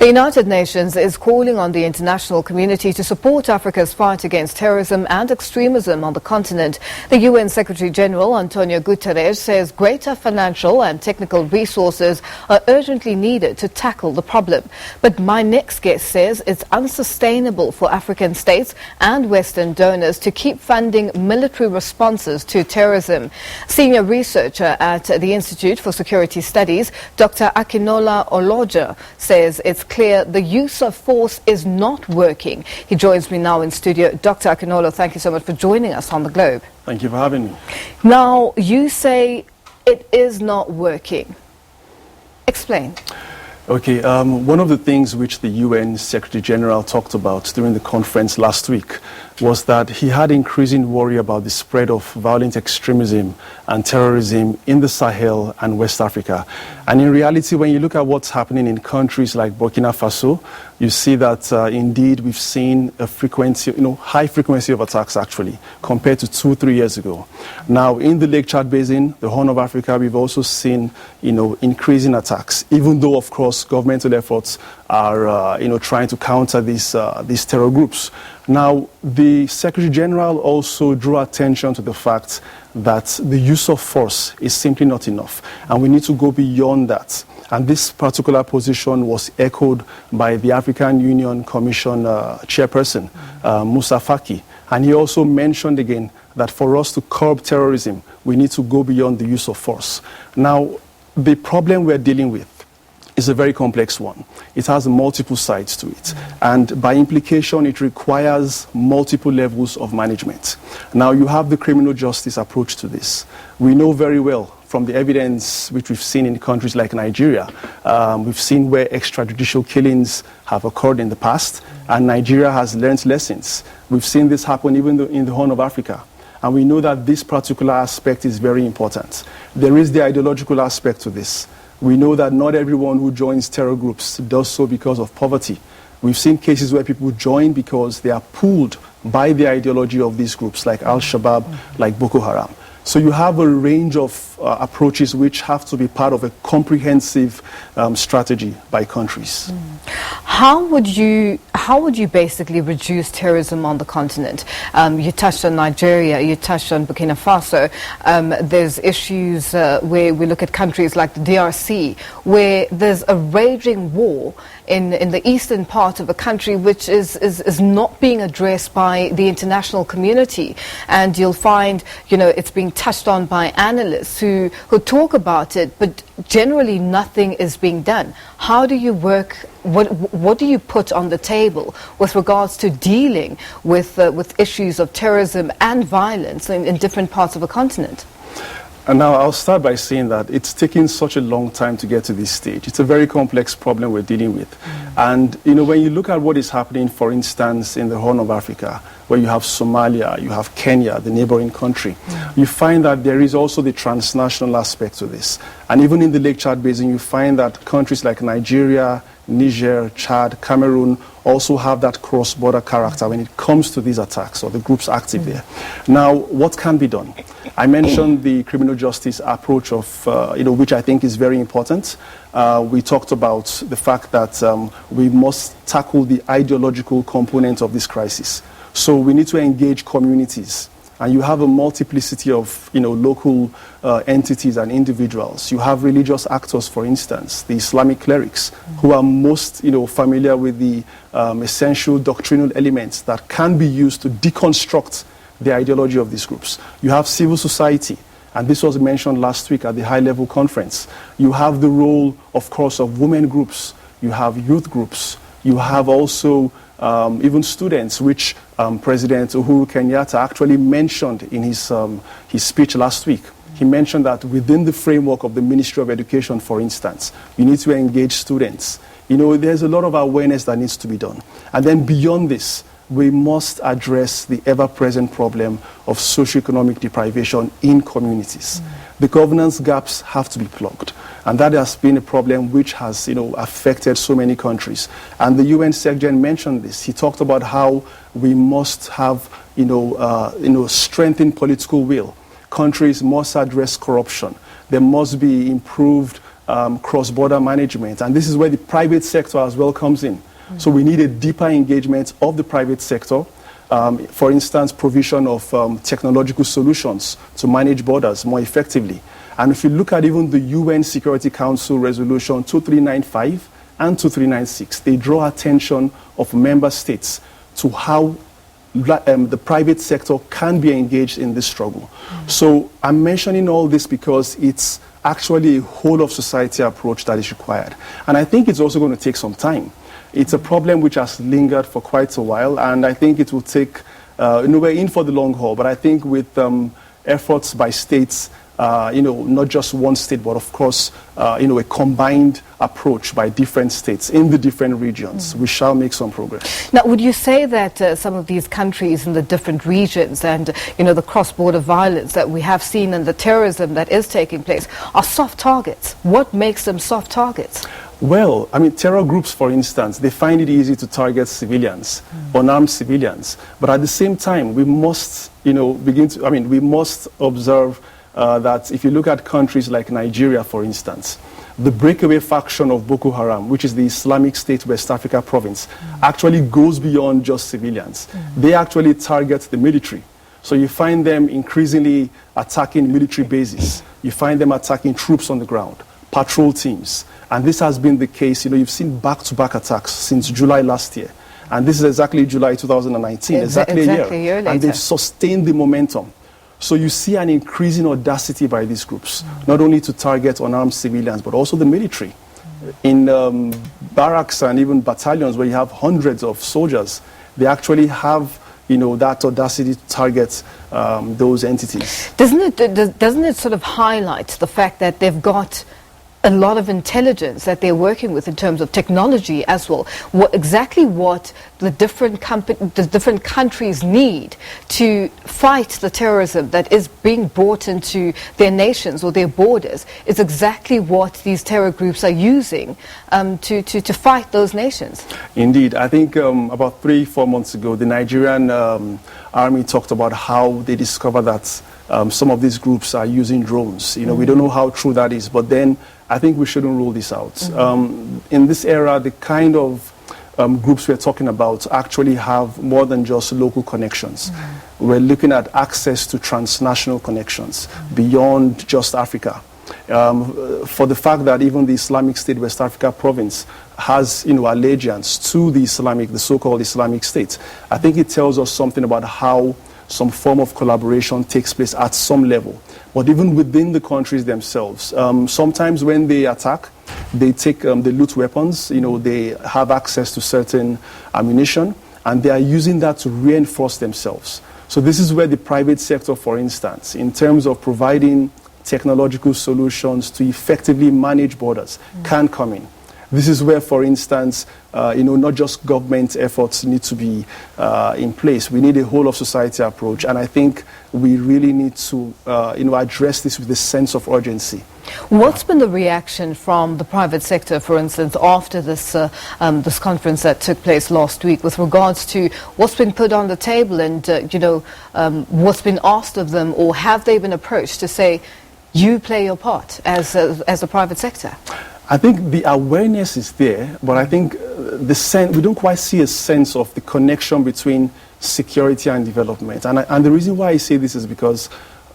The United Nations is calling on the international community to support Africa's fight against terrorism and extremism on the continent. The UN Secretary-General Antonio Guterres says greater financial and technical resources are urgently needed to tackle the problem. But my next guest says it's unsustainable for African states and Western donors to keep funding military responses to terrorism. Senior researcher at the Institute for Security Studies, Dr. Akinola Olojo, says it's clear the use of force is not working. He joins me now in studio. Dr. Akinola, thank you so much for joining us on The Globe. Thank you for having me. Now, you say it is not working. Explain. Okay, one of the things which the UN Secretary General talked about during the conference last week was that he had increasing worry about the spread of violent extremism and terrorism in the Sahel and West Africa. And in reality, when you look at what's happening in countries like Burkina Faso, you see that indeed we've seen a frequency, high frequency of attacks actually, compared to 2-3 years ago. Now, in the Lake Chad Basin, the Horn of Africa, we've also seen, increasing attacks, even though, of course, governmental efforts are, trying to counter these terror groups. Now, the Secretary General also drew attention to the fact that the use of force is simply not enough, and we need to go beyond that. And this particular position was echoed by the African Union Commission chairperson, Moussa Faki. And he also mentioned again that for us to curb terrorism, we need to go beyond the use of force. Now, the problem we're dealing with is a very complex one. It has multiple sides to it. And by implication, it requires multiple levels of management. Now, you have the criminal justice approach to this. We know very well from the evidence which we've seen in countries like Nigeria, we've seen where extrajudicial killings have occurred in the past, and Nigeria has learned lessons. We've seen this happen even in the Horn of Africa. And we know that this particular aspect is very important. There is the ideological aspect to this. We know that not everyone who joins terror groups does so because of poverty. We've seen cases where people join because they are pulled by the ideology of these groups, like Al-Shabaab, like Boko Haram. So you have a range of approaches which have to be part of a comprehensive strategy by countries. How would you basically reduce terrorism on the continent? You touched on Nigeria, you touched on Burkina Faso. There's issues where we look at countries like the DRC, where there's a raging war in the eastern part of the country, which is not being addressed by the international community. And you'll find, it's being touched on by analysts who talk about it, but generally nothing is being done. How do you work? What do you put on the table with regards to dealing with issues of terrorism and violence in different parts of the continent? And now I'll start by saying that it's taken such a long time to get to this stage. It's a very complex problem we're dealing with. And, when you look at what is happening, for instance, in the Horn of Africa, where you have Somalia, you have Kenya, the neighboring country, you find that there is also the transnational aspect to this. And even in the Lake Chad Basin, you find that countries like Nigeria, Niger, Chad, Cameroon also have that cross-border character when it comes to these attacks or the groups active there. Now, what can be done? I mentioned the criminal justice approach of, which I think is very important. We talked about the fact that we must tackle the ideological component of this crisis. So we need to engage communities. And you have a multiplicity of, local entities and individuals. You have religious actors, for instance, the Islamic clerics, who are most, familiar with the essential doctrinal elements that can be used to deconstruct the ideology of these groups. You have civil society, and this was mentioned last week at the high-level conference. You have the role, of course, of women groups. You have youth groups. You have also even students, which President Uhuru Kenyatta actually mentioned in his speech last week. He mentioned that within the framework of the Ministry of Education, for instance, you need to engage students. There's a lot of awareness that needs to be done. And then beyond this, we must address the ever-present problem of socioeconomic deprivation in communities. The governance gaps have to be plugged. And that has been a problem which has, affected so many countries. And the UN Secretary mentioned this. He talked about how we must have, strengthened political will. Countries must address corruption. There must be improved cross-border management. And this is where the private sector as well comes in. So we need a deeper engagement of the private sector. For instance, provision of technological solutions to manage borders more effectively. And if you look at even the UN Security Council Resolution 2395 and 2396, they draw attention of member states to how the private sector can be engaged in this struggle. So I'm mentioning all this because it's actually a whole of society approach that is required. And I think it's also going to take some time. It's a problem which has lingered for quite a while, and I think it will take, we're in for the long haul, but I think with efforts by states, not just one state, but of course, a combined approach by different states in the different regions, we shall make some progress. Now, would you say that some of these countries in the different regions and, the cross-border violence that we have seen and the terrorism that is taking place are soft targets? What makes them soft targets? Well, I mean, terror groups, for instance, they find it easy to target civilians, unarmed civilians. But at the same time, we must, we must observe that if you look at countries like Nigeria, for instance, the breakaway faction of Boko Haram, which is the Islamic State West Africa province, actually goes beyond just civilians. They actually target the military. So you find them increasingly attacking military bases. You find them attacking troops on the ground, patrol teams. And this has been the case, you've seen back-to-back attacks since July last year. And this is exactly July 2019, exactly a year later. And they've sustained the momentum. So you see an increasing audacity by these groups, not only to target unarmed civilians, but also the military. In barracks and even battalions where you have hundreds of soldiers, they actually have that audacity to target those entities. Doesn't it sort of highlight the fact that they've got a lot of intelligence that they're working with in terms of technology as well? Exactly what the different countries need to fight the terrorism that is being brought into their nations or their borders is exactly what these terror groups are using to fight those nations. Indeed. I think about 3-4 months ago, the Nigerian army talked about how they discovered that some of these groups are using drones. We don't know how true that is, but then I think we shouldn't rule this out. In this era, the kind of groups we're talking about actually have more than just local connections. We're looking at access to transnational connections beyond just Africa. For the fact that even the Islamic State West Africa province has allegiance to the so-called Islamic State, I think it tells us something about how some form of collaboration takes place at some level. But even within the countries themselves, sometimes when they attack, they loot weapons, they have access to certain ammunition, and they are using that to reinforce themselves. So this is where the private sector, for instance, in terms of providing technological solutions to effectively manage borders, can come in. This is where, for instance, not just government efforts need to be in place. We need a whole of society approach, and I think we really need to, address this with a sense of urgency. What's been the reaction from the private sector, for instance, after this this conference that took place last week, with regards to what's been put on the table and what's been asked of them, or have they been approached to say, you play your part as a private sector? I think the awareness is there, but I think we don't quite see a sense of the connection between security and development. And the reason why I say this is because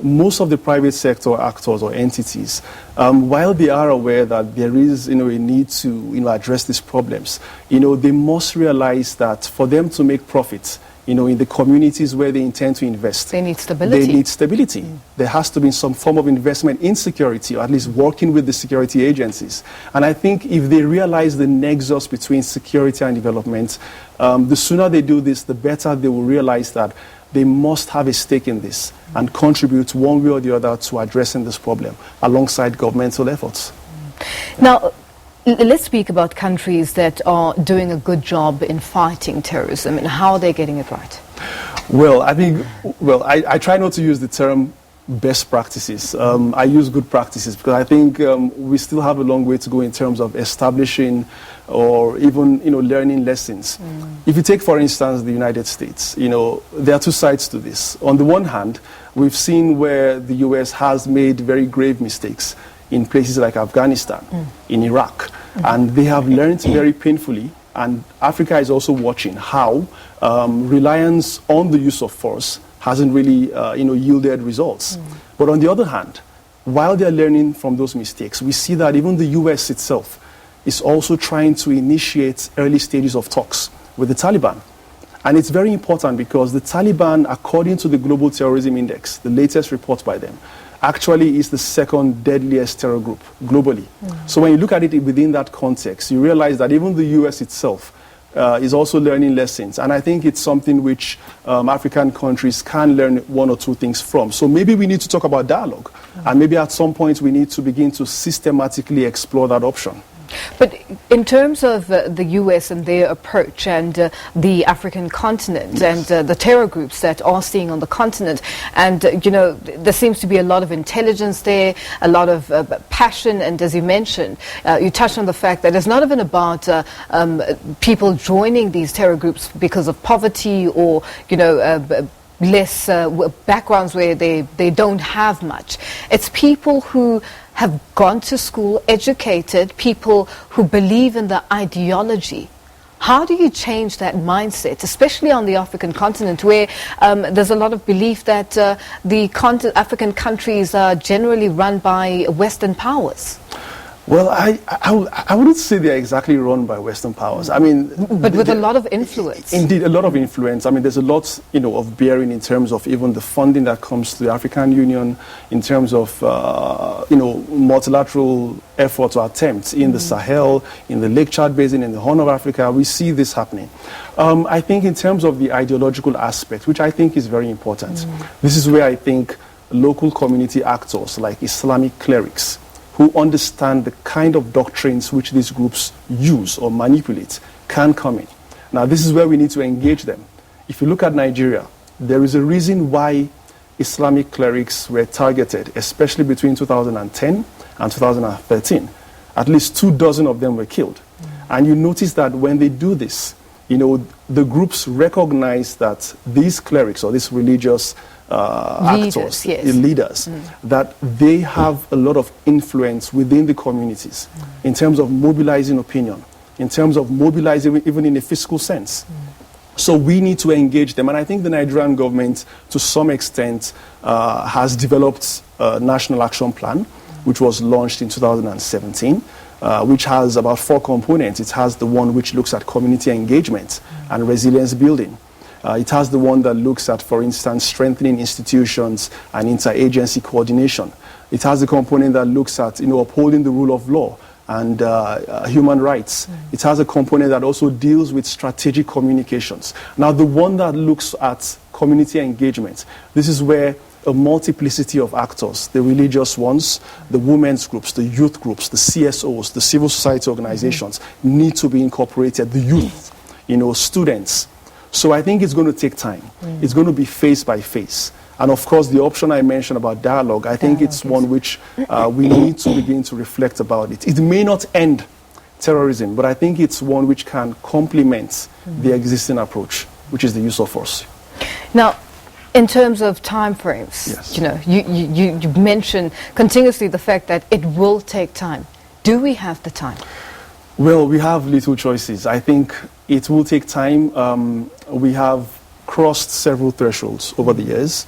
most of the private sector actors or entities, while they are aware that there is a need to address these problems, they must realize that for them to make profits, in the communities where they intend to invest, they need stability. They need stability. There has to be some form of investment in security, or at least working with the security agencies. And I think if they realize the nexus between security and development, the sooner they do this, the better they will realize that they must have a stake in this and contribute one way or the other to addressing this problem alongside governmental efforts. Now, let's speak about countries that are doing a good job in fighting terrorism and how they're getting it right. Well, I try not to use the term best practices. I use good practices because I think we still have a long way to go in terms of establishing or even learning lessons. If you take, for instance, the United States, there are two sides to this. On the one hand, we've seen where the US has made very grave mistakes in places like Afghanistan, in Iraq. And they have learned very painfully, and Africa is also watching how reliance on the use of force hasn't really yielded results. But on the other hand, while they're learning from those mistakes, we see that even the US itself is also trying to initiate early stages of talks with the Taliban. And it's very important because the Taliban, according to the Global Terrorism Index, the latest report by them, actually is the second deadliest terror group globally. So when you look at it within that context, you realize that even the US itself is also learning lessons. And I think it's something which African countries can learn one or two things from. So maybe we need to talk about dialogue. And maybe at some point we need to begin to systematically explore that option. But in terms of the US and their approach and the African continent and the terror groups that are staying on the continent, and there seems to be a lot of intelligence there, a lot of passion, and as you mentioned, you touched on the fact that it's not even about people joining these terror groups because of poverty or less backgrounds where they don't have much. It's people who have gone to school, educated, people who believe in the ideology. How do you change that mindset, especially on the African continent, where there's a lot of belief that the African countries are generally run by Western powers? Well, I wouldn't say they're exactly run by Western powers. I mean, but with a lot of influence. Indeed, a lot of influence. I mean, there's a lot, of bearing in terms of even the funding that comes to the African Union, in terms of, multilateral efforts or attempts in the Sahel, in the Lake Chad Basin, in the Horn of Africa. We see this happening. I think in terms of the ideological aspect, which I think is very important, this is where I think local community actors like Islamic clerics, who understand the kind of doctrines which these groups use or manipulate, can come in. Now, this is where we need to engage them. If you look at Nigeria, there is a reason why Islamic clerics were targeted, especially between 2010 and 2013. At least 24 of them were killed. And you notice that when they do this, the groups recognize that these clerics or these religious actors, leaders, that they have a lot of influence within the communities in terms of mobilizing opinion, in terms of mobilizing even in a fiscal sense. So we need to engage them. And I think the Nigerian government, to some extent, has developed a national action plan, which was launched in 2017, which has about 4 components. It has the one which looks at community engagement and resilience building. It has the one that looks at, for instance, strengthening institutions and interagency coordination. It has the component that looks at, upholding the rule of law and human rights. It has a component that also deals with strategic communications. Now, the one that looks at community engagement, this is where a multiplicity of actors, the religious ones, the women's groups, the youth groups, the CSOs, the civil society organizations, need to be incorporated, the youth, students. So I think it's going to take time. It's going to be phase by phase. And of course, the option I mentioned about dialogue, I think it's one which we need to begin to reflect about it. It may not end terrorism, but I think it's one which can complement the existing approach, which is the use of force. Now, in terms of time frames, you mentioned continuously the fact that it will take time. Do we have the time? Well, we have little choices. I think it will take time. We have crossed several thresholds over the years.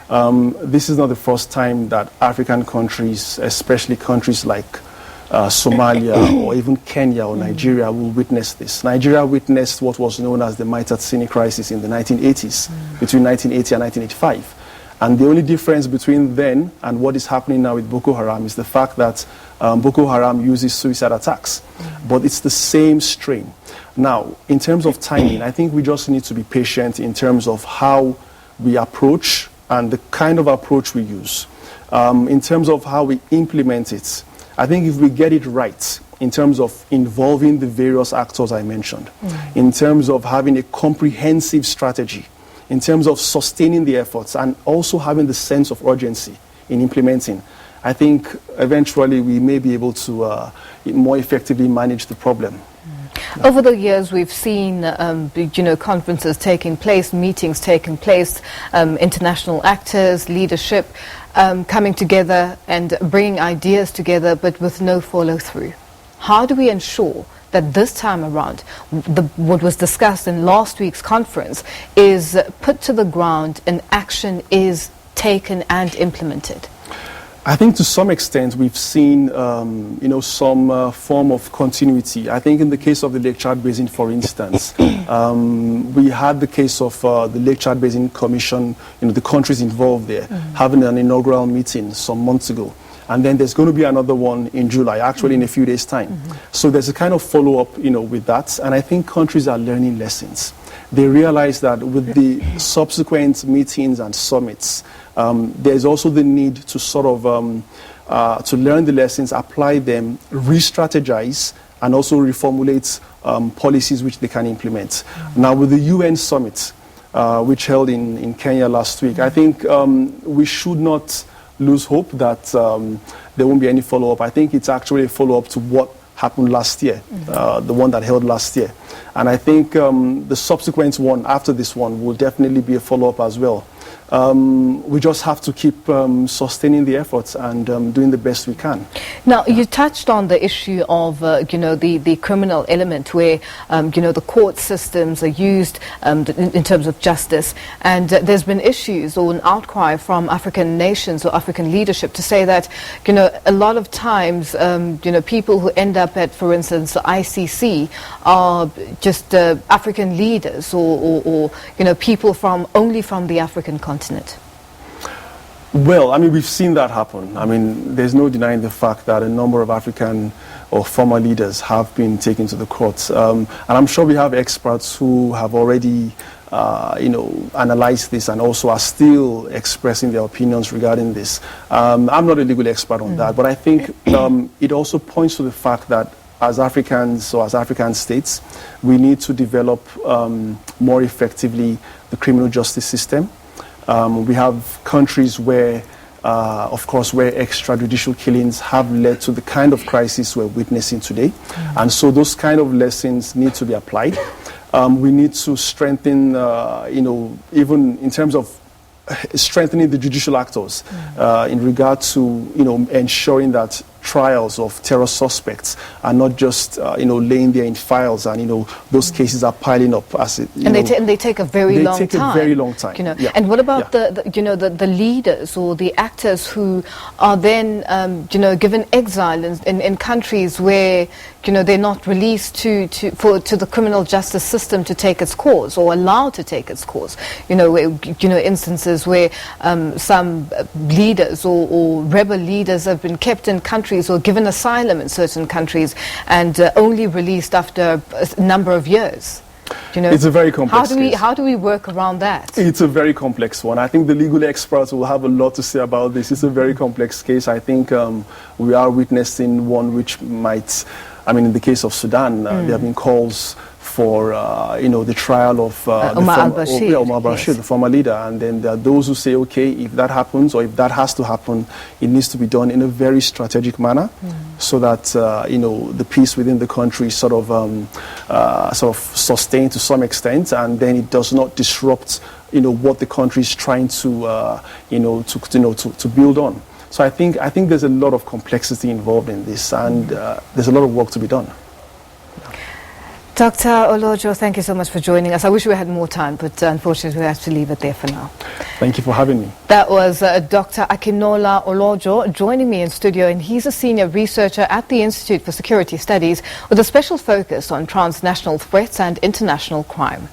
This is not the first time that African countries, especially countries like Somalia or even Kenya or Nigeria, will witness this. Nigeria witnessed what was known as the Maitatsini crisis in the 1980s, between 1980 and 1985. And the only difference between then and what is happening now with Boko Haram is the fact that Boko Haram uses suicide attacks. But it's the same strain. Now, in terms of timing, I think we just need to be patient in terms of how we approach and the kind of approach we use. In terms of how we implement it, I think if we get it right, in terms of involving the various actors I mentioned, in terms of having a comprehensive strategy, in terms of sustaining the efforts and also having the sense of urgency in implementing, I think eventually we may be able to more effectively manage the problem. Over the years, we've seen, conferences taking place, meetings taking place, international actors, leadership. coming together and bringing ideas together, but with no follow-through. How do we ensure that this time around, what was discussed in last week's conference is put to the ground and action is taken and implemented? I think to some extent we've seen, some form of continuity. I think in the case of the Lake Chad Basin, for instance, we had the case of the Lake Chad Basin Commission, the countries involved there, having an inaugural meeting some months ago. And then there's going to be another one in July, actually in a few days' time. So there's a kind of follow-up, with that. And I think countries are learning lessons. They realize that with the subsequent meetings and summits, there's also the need to sort of to learn the lessons, apply them, re-strategize, and also reformulate policies which they can implement. Now, with the UN summit, which held in Kenya last week, I think we should not lose hope that there won't be any follow-up. I think it's actually a follow-up to what happened last year, the one that held last year. And I think the subsequent one after this one will definitely be a follow-up as well. We just have to keep sustaining the efforts and doing the best we can. Now, you touched on the issue of, the criminal element where, the court systems are used in terms of justice. And there's been issues or an outcry from African nations or African leadership to say that, a lot of times, people who end up at, for instance, the ICC are just African leaders or people only from the African continent. Well, we've seen that happen. There's no denying the fact that a number of African or former leaders have been taken to the courts. And I'm sure we have experts who have already, analyzed this and also are still expressing their opinions regarding this. I'm not a legal expert on that, but I think it also points to the fact that as Africans or as African states, we need to develop more effectively the criminal justice system. We have countries where, of course, where extrajudicial killings have led to the kind of crisis we're witnessing today. And so those kind of lessons need to be applied. We need to strengthen, even in terms of strengthening the judicial actors in regard to, ensuring that trials of terror suspects are not just, laying there in files and, those cases are piling up. They take a very long time. They take a very long time. Yeah. And what about the leaders or the actors who are then, given exile in countries where, they're not released to the criminal justice system to take its course or allowed to take its course? Instances where some leaders or rebel leaders have been kept in countries or given asylum in certain countries and only released after a number of years. It's a very complex case. How do we work around that? It's a very complex one. I think the legal experts will have a lot to say about this. It's a very complex case. I think we are witnessing one which might, in the case of Sudan, there have been calls for the trial of Omar al-Bashir, the former leader, and then there are those who say, okay, if that happens or if that has to happen, it needs to be done in a very strategic manner, so that the peace within the country is sort of sustained to some extent, and then it does not disrupt what the country is trying to to build on. So I think there's a lot of complexity involved in this, and there's a lot of work to be done. Dr. Olojo, thank you so much for joining us. I wish we had more time, but unfortunately we have to leave it there for now. Thank you for having me. That was Dr. Akinola Olojo joining me in studio, and he's a senior researcher at the Institute for Security Studies with a special focus on transnational threats and international crime.